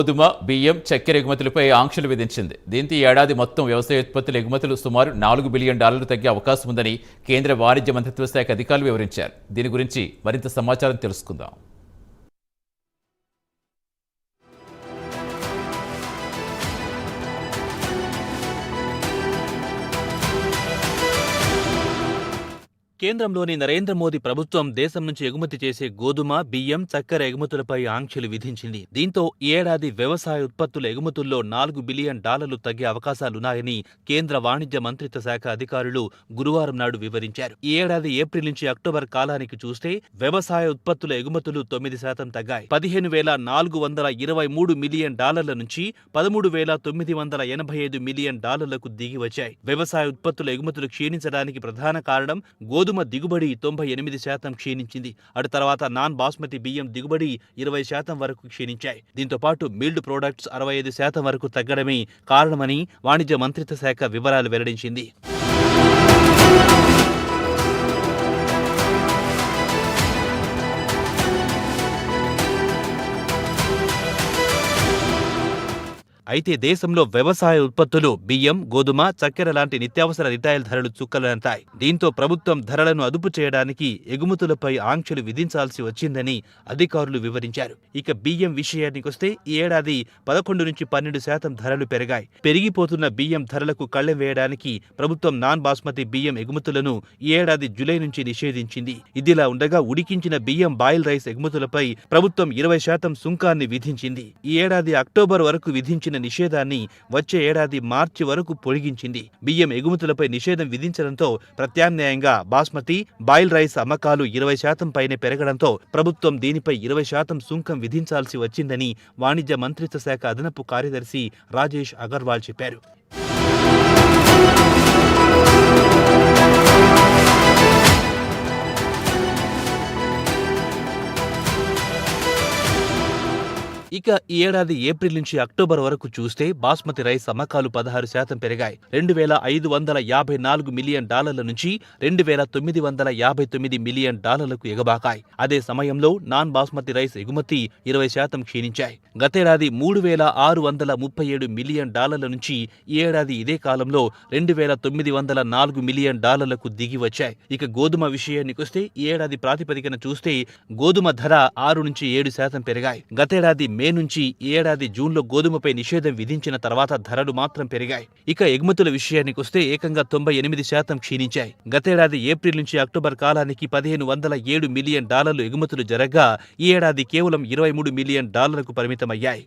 గోధుమ, బియ్యం, చక్కెర ఎగుమతులపై ఆంక్షలు విధించింది. దీంతో ఈ ఏడాది మొత్తం వ్యవసాయ ఉత్పత్తుల ఎగుమతులు సుమారు $4 బిలియన్ తగ్గే అవకాశం ఉందని కేంద్ర వాణిజ్య మంత్రిత్వ శాఖ అధికారులు వివరించారు. దీని గురించి మరింత సమాచారం తెలుసుకుందాం. కేంద్రంలోని నరేంద్ర మోదీ ప్రభుత్వం దేశం నుంచి ఎగుమతి చేసే గోధుమ, బియ్యం, చక్కెర ఎగుమతులపై ఆంక్షలు విధించింది. దీంతో ఈ ఏడాది వ్యవసాయ ఉత్పత్తుల ఎగుమతుల్లో $4 బిలియన్ తగ్గే అవకాశాలున్నాయని కేంద్ర వాణిజ్య మంత్రిత్వ శాఖ అధికారులు గురువారం నాడు వివరించారు. ఈ ఏడాది ఏప్రిల్ నుంచి అక్టోబర్ కాలానికి చూస్తే వ్యవసాయ ఉత్పత్తుల ఎగుమతులు 9% తగ్గాయి. $15,423 మిలియన్ నుంచి $13,985 మిలియన్ దిగి వచ్చాయి. వ్యవసాయ ఉత్పత్తుల ఎగుమతులు క్షీణించడానికి ప్రధాన కారణం గోధుమ దిగుబడి 98% క్షీణించింది. అటు తర్వాత నాన్ బాస్మతి బియ్యం దిగుబడి 20% వరకు క్షీణించాయి. దీంతో పాటు మిల్డ్ ప్రొడక్ట్స్ 65% వరకు తగ్గడమే కారణమని వాణిజ్య మంత్రిత్వ శాఖ వివరాలు వెల్లడించింది. అయితే దేశంలో వ్యవసాయ ఉత్పత్తులు బియ్యం, గోధుమ, చక్కెర లాంటి నిత్యావసర రిటైల్ ధరలు చుక్కలంటాయి. దీంతో ప్రభుత్వం ధరలను అదుపు చేయడానికి ఎగుమతులపై ఆంక్షలు విధించాల్సి వచ్చిందని అధికారులు వివరించారు. ఇక బియ్యం విషయానికొస్తే ఈ ఏడాది 11 నుంచి 12% ధరలు పెరిగాయి. పెరిగిపోతున్న బియ్యం ధరలకు కళ్లెం వేయడానికి ప్రభుత్వం నాన్ బాస్మతి బియ్యం ఎగుమతులను ఈ ఏడాది జూలై నుంచి నిషేధించింది. ఇదిలా ఉండగా ఉడికించిన బియ్యం, బాయిల్ రైస్ ఎగుమతులపై ప్రభుత్వం 20% సుంకాన్ని విధించింది. ఈ ఏడాది అక్టోబర్ వరకు విధించిన నిషేధాన్ని వచ్చే ఏడాది మార్చి వరకు పొడిగించింది. బియ్యం ఎగుమతులపై నిషేధం విధించడంతో ప్రత్యామ్నాయంగా బాస్మతి, బాయిల్ రైస్ అమ్మకాలు 20% పైనే పెరగడంతో ప్రభుత్వం దీనిపై 20% సుంకం విధించాల్సి వచ్చిందని వాణిజ్య మంత్రిత్వ శాఖ అదనపు కార్యదర్శి రాజేష్ అగర్వాల్ చెప్పారు. ఇక ఈ ఏడాది ఏప్రిల్ నుంచి అక్టోబర్ వరకు చూస్తే బాస్మతి రైస్ అమ్మకాలు 16% పెరిగాయి. $2,554 మిలియన్ నుంచి $2,959 మిలియన్ ఎగబాకాయి. అదే సమయంలో నాన్ బాస్మతి రైస్ ఎగుమతి 20% క్షీణించాయి. గతేడాది $3,637 మిలియన్ నుంచి ఈ ఏడాది ఇదే కాలంలో $2,904 మిలియన్ దిగి వచ్చాయి. ఇక గోధుమ విషయానికొస్తే ఈ ఏడాది ప్రాతిపదికన చూస్తే గోధుమ ధర 6 నుంచి 7% పెరిగాయి. గతేడాది మే నుంచి ఈ ఏడాది జూన్లో గోధుమపై నిషేధం విధించిన తర్వాత ధరలు మాత్రం పెరిగాయి. ఇక ఎగుమతుల విషయానికొస్తే ఏకంగా 98% క్షీణించాయి. గతేడాది ఏప్రిల్ నుంచి అక్టోబర్ కాలానికి $1,507 మిలియన్ ఎగుమతులు జరగ్గా ఈ ఏడాది కేవలం $23 మిలియన్ పరిమితమయ్యాయి.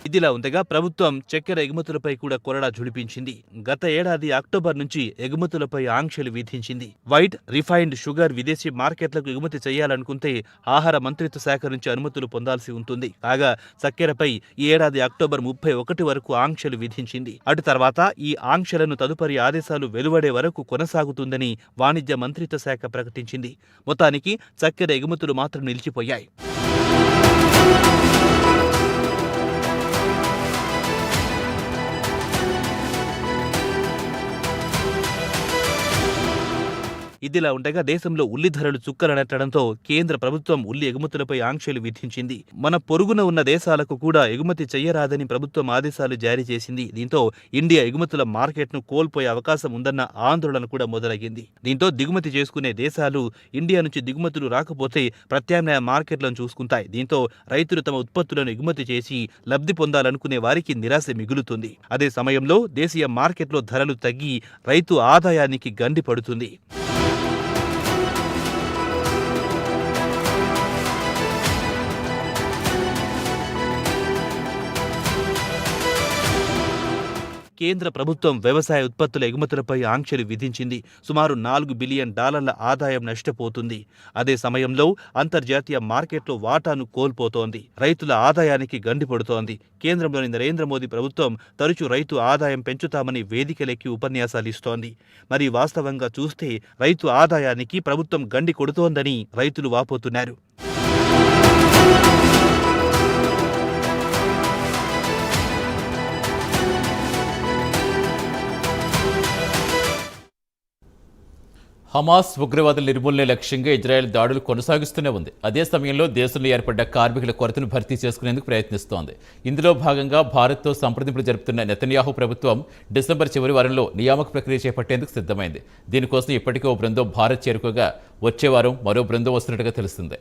ఇదిలా ఉండగా ప్రభుత్వం చక్కెర ఎగుమతులపై కూడా కొరడా జుడిపించింది. గత ఏడాది అక్టోబర్ నుంచి ఎగుమతులపై ఆంక్షలు విధించింది. వైట్, రిఫైన్డ్ షుగర్ విదేశీ మార్కెట్లకు ఎగుమతి చేయాలనుకుంటే ఆహార మంత్రిత్వ శాఖ నుంచి అనుమతులు పొందాల్సి ఉంటుంది. కాగా చక్కెరపై ఈ ఏడాది అక్టోబర్ 31 వరకు ఆంక్షలు విధించింది. అటు తర్వాత ఈ ఆంక్షలను తదుపరి ఆదేశాలు వెలువడే వరకు కొనసాగుతుందని వాణిజ్య మంత్రిత్వ శాఖ ప్రకటించింది. మొత్తానికి చక్కెర ఎగుమతులు మాత్రం నిలిచిపోయాయి. ఇదిలా ఉండగా దేశంలో ఉల్లి ధరలు చుక్కలనెట్టడంతో కేంద్ర ప్రభుత్వం ఉల్లి ఎగుమతులపై ఆంక్షలు విధించింది. మన పొరుగున ఉన్న దేశాలకు కూడా ఎగుమతి చెయ్యరాదని ప్రభుత్వం ఆదేశాలు జారీ చేసింది. దీంతో ఇండియా ఎగుమతుల మార్కెట్ను కోల్పోయే అవకాశం ఉందన్న ఆందోళన కూడా మొదలయ్యింది. దీంతో దిగుమతి చేసుకునే దేశాలు ఇండియా నుంచి దిగుమతులు రాకపోతే ప్రత్యామ్నాయ మార్కెట్లను చూసుకుంటాయి. దీంతో రైతులు తమ ఉత్పత్తులను ఎగుమతి చేసి లబ్ధి పొందాలనుకునే వారికి నిరాశ మిగులుతుంది. అదే సమయంలో దేశీయ మార్కెట్లో ధరలు తగ్గి రైతు ఆదాయానికి గండి పడుతుంది. కేంద్ర ప్రభుత్వం వ్యవసాయ ఉత్పత్తుల ఎగుమతులపై ఆంక్షలు విధించింది. సుమారు $4 బిలియన్ ఆదాయం నష్టపోతుంది. అదే సమయంలో అంతర్జాతీయ మార్కెట్లో వాటాను కోల్పోతోంది. రైతుల ఆదాయానికి గండిపడుతోంది. కేంద్రంలోని నరేంద్ర మోదీ ప్రభుత్వం తరచూ రైతు ఆదాయం పెంచుతామని వేదికలెక్కి ఉపన్యాసాలిస్తోంది. మరి వాస్తవంగా చూస్తే రైతు ఆదాయానికి ప్రభుత్వం గండి కొడుతోందని రైతులు వాపోతున్నారు. హమాస్ ఉగ్రవాదుల నిర్మూలనే లక్ష్యంగా ఇజ్రాయెల్ దాడులు కొనసాగిస్తూనే ఉంది. అదే సమయంలో దేశంలో ఏర్పడ్డ కార్మికుల కొరతను భర్తీ చేసుకునేందుకు ప్రయత్నిస్తోంది. ఇందులో భాగంగా భారత్తో సంప్రదింపులు జరుపుతున్న నెతన్యాహు ప్రభుత్వం డిసెంబర్ చివరి వారంలో నియామక ప్రక్రియ చేపట్టేందుకు సిద్ధమైంది. దీనికోసం ఇప్పటికే ఓ బృందం భారత్ చేరుకోగా వచ్చే వారం మరో బృందం వస్తున్నట్టుగా తెలుస్తుంది.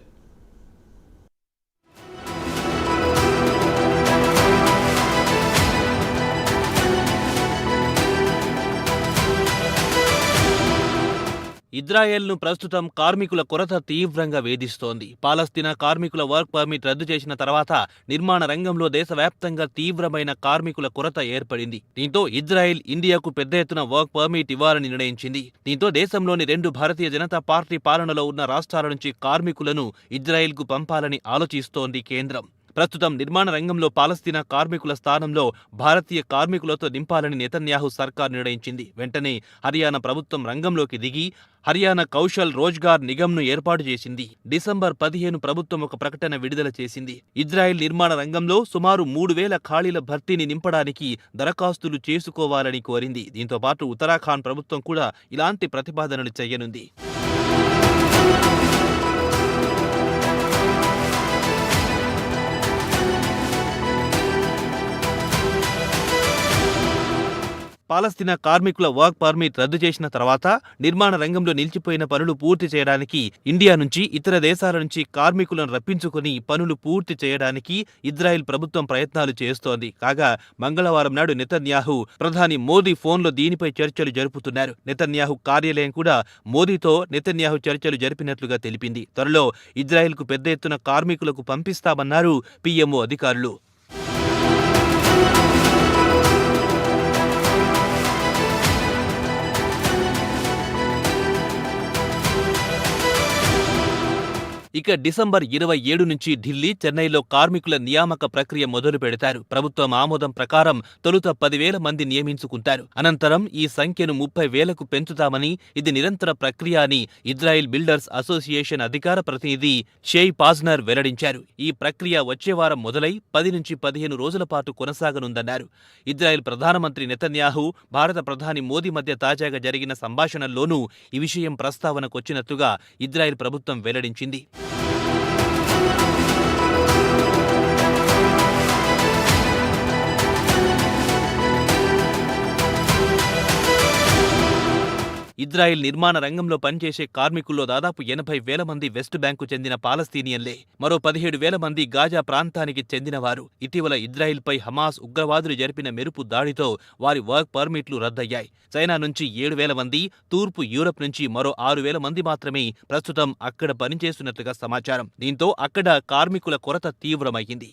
ఇజ్రాయెల్ను ప్రస్తుతం కార్మికుల కొరత తీవ్రంగా వేధిస్తోంది. పాలస్తీనా కార్మికుల వర్క్ పర్మిట్ రద్దు చేసిన తర్వాత నిర్మాణ రంగంలో దేశవ్యాప్తంగా తీవ్రమైన కార్మికుల కొరత ఏర్పడింది. దీంతో ఇజ్రాయెల్ ఇండియాకు పెద్ద ఎత్తున వర్క్ పర్మిట్ ఇవ్వాలని నిర్ణయించింది. దీంతో దేశంలోని 2 భారతీయ జనతా పార్టీ పాలనలో ఉన్న రాష్ట్రాల నుంచి కార్మికులను ఇజ్రాయెల్కు పంపాలని ఆలోచిస్తోంది కేంద్రం. ప్రస్తుతం నిర్మాణ రంగంలో పాలస్తీనా కార్మికుల స్థానంలో భారతీయ కార్మికులతో నింపాలని నెతన్యాహు సర్కార్ నిర్ణయించింది. వెంటనే హర్యానా ప్రభుత్వం రంగంలోకి దిగి హర్యానా కౌశల్ రోజ్గార్ నిగమ్ను ఏర్పాటు చేసింది. డిసెంబర్ 15 ప్రభుత్వం ఒక ప్రకటన విడుదల చేసింది. ఇజ్రాయెల్ నిర్మాణ రంగంలో సుమారు 3000 ఖాళీల భర్తీని నింపడానికి దరఖాస్తులు చేసుకోవాలని కోరింది. దీంతో పాటు ఉత్తరాఖండ్ ప్రభుత్వం కూడా ఇలాంటి ప్రతిపాదనలు చేయనుంది. పాలస్తీనా కార్మికుల వర్క్ పర్మిట్ రద్దు చేసిన తర్వాత నిర్మాణ రంగంలో నిలిచిపోయిన పనులు పూర్తి చేయడానికి ఇండియా నుంచి ఇతర దేశాల నుంచి కార్మికులను రప్పించుకుని పనులు పూర్తి చేయడానికి ఇజ్రాయెల్ ప్రభుత్వం ప్రయత్నాలు చేస్తోంది. కాగా మంగళవారం నాడు నెతన్యాహు ప్రధాని మోదీ ఫోన్లో దీనిపై చర్చలు జరుపుతున్నారు. నెతన్యాహు కార్యాలయం కూడా మోదీతో నెతన్యాహు చర్చలు జరిపినట్లుగా తెలిపింది. త్వరలో ఇజ్రాయెల్కు పెద్ద ఎత్తున కార్మికులకు పంపిస్తామన్నారు పీఎంఓ అధికారులు. ఇక డిసెంబర్ 27 నుంచి ఢిల్లీ, చెన్నైలో కార్మికుల నియామక ప్రక్రియ మొదలు పెడతారు. ప్రభుత్వం ఆమోదం ప్రకారం తొలుత 10,000 మంది నియమించుకుంటారు. అనంతరం ఈ సంఖ్యను 30,000కు పెంచుతామని, ఇది నిరంతర ప్రక్రియ అని ఇజ్రాయెల్ బిల్డర్స్ అసోసియేషన్ అధికార ప్రతినిధి షేయ్ పాజ్నర్ వెల్లడించారు. ఈ ప్రక్రియ వచ్చే వారం మొదలై 10 నుంచి 15 రోజుల పాటు కొనసాగనుందన్నారు. ఇజ్రాయెల్ ప్రధానమంత్రి నెతన్యాహు, భారత ప్రధాని మోదీ మధ్య తాజాగా జరిగిన సంభాషణల్లోనూ ఈ విషయం ప్రస్తావనకొచ్చినట్లుగా ఇజ్రాయెల్ ప్రభుత్వం వెల్లడించింది. ఇజ్రాయెల్ నిర్మాణ రంగంలో పనిచేసే కార్మికుల్లో దాదాపు 80,000 మంది వెస్ట్ బ్యాంకు చెందిన పాలస్తీనియన్లే. మరో 17,000 మంది గాజా ప్రాంతానికి చెందినవారు. ఇటీవల ఇజ్రాయెల్పై హమాస్ ఉగ్రవాదులు జరిపిన మెరుపు దాడితో వారి వర్క్ పర్మిట్లు రద్దయ్యాయి. చైనా నుంచి 7,000 మంది, తూర్పు యూరప్ నుంచి మరో 6,000 మంది మాత్రమే ప్రస్తుతం అక్కడ పనిచేస్తున్నట్లుగా సమాచారం. దీంతో అక్కడ కార్మికుల కొరత తీవ్రమయ్యింది.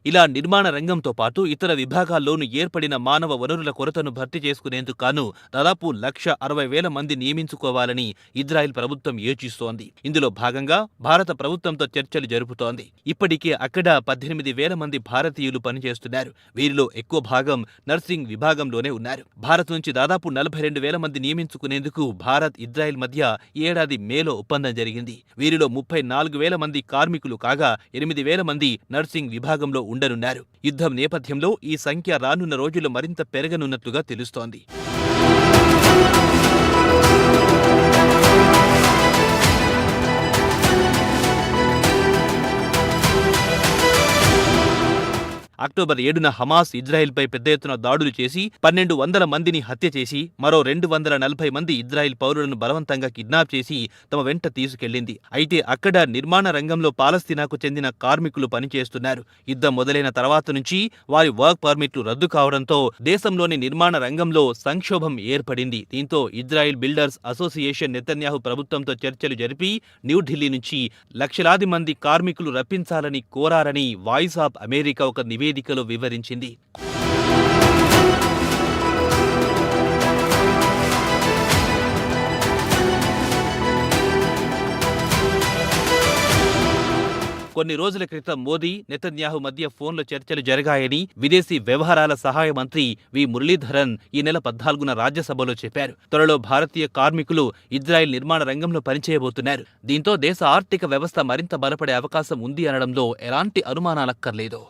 ఇలా నిర్మాణ రంగంతో పాటు ఇతర విభాగాల్లోనూ ఏర్పడిన మానవ వనరుల కొరతను భర్తీ చేసుకునేందుకు గాను దాదాపు 160,000 మంది నియమించుకోవాలని ఇజ్రాయెల్ ప్రభుత్వం యోచిస్తోంది. ఇందులో భాగంగా భారత ప్రభుత్వంతో చర్చలు జరుపుతోంది. ఇప్పటికే అక్కడ 18,000 మంది భారతీయులు పనిచేస్తున్నారు. వీరిలో ఎక్కువ భాగం నర్సింగ్ విభాగంలోనే ఉన్నారు. భారత్ నుంచి దాదాపు 42,000 మంది నియమించుకునేందుకు భారత్, ఇజ్రాయెల్ మధ్య ఈ ఏడాది మేలో ఒప్పందం జరిగింది. వీరిలో 34,000 మంది కార్మికులు కాగా 8,000 మంది నర్సింగ్ విభాగంలో ఉండనున్నారు. యుద్ధం నేపథ్యంలో ఈ సంఖ్య రానున్న రోజుల్లో మరింత పెరగనున్నట్లుగా తెలుస్తోంది. అక్టోబర్ 7న హమాస్ ఇజ్రాయెల్పై పెద్ద ఎత్తున దాడులు చేసి 1,200 మందిని హత్య చేసి మరో 240 మంది ఇజ్రాయెల్ పౌరులను బలవంతంగా కిడ్నాప్ చేసి తమ వెంట తీసుకెళ్లింది. అయితే అక్కడ నిర్మాణ రంగంలో పాలస్తీనాకు చెందిన కార్మికులు పనిచేస్తున్నారు. యుద్ధం మొదలైన తర్వాత నుంచి వారి వర్క్ పర్మిట్లు రద్దు కావడంతో దేశంలోని నిర్మాణ రంగంలో సంక్షోభం ఏర్పడింది. దీంతో ఇజ్రాయెల్ బిల్డర్స్ అసోసియేషన్ నెతన్యాహు ప్రభుత్వంతో చర్చలు జరిపి న్యూఢిల్లీ నుంచి లక్షలాది మంది కార్మికులు రప్పించాలని కోరారని వాయిస్ ఆఫ్ అమెరికా ఒక నివేదికలో వివరించింది. కొన్ని రోజుల క్రితం మోదీ, నెతన్యాహు మధ్య ఫోన్లో చర్చలు జరిగాయని విదేశీ వ్యవహారాల సహాయ మంత్రి వి మురళీధరన్ ఈ నెల 14న రాజ్యసభలో చెప్పారు. త్వరలో భారతీయ కార్మికులు ఇజ్రాయెల్ నిర్మాణ రంగంలో పనిచేయబోతున్నారు. దీంతో దేశ ఆర్థిక వ్యవస్థ మరింత బలపడే అవకాశం ఉంది అనడంలో ఎలాంటి అనుమానాలక్కర్లేదు.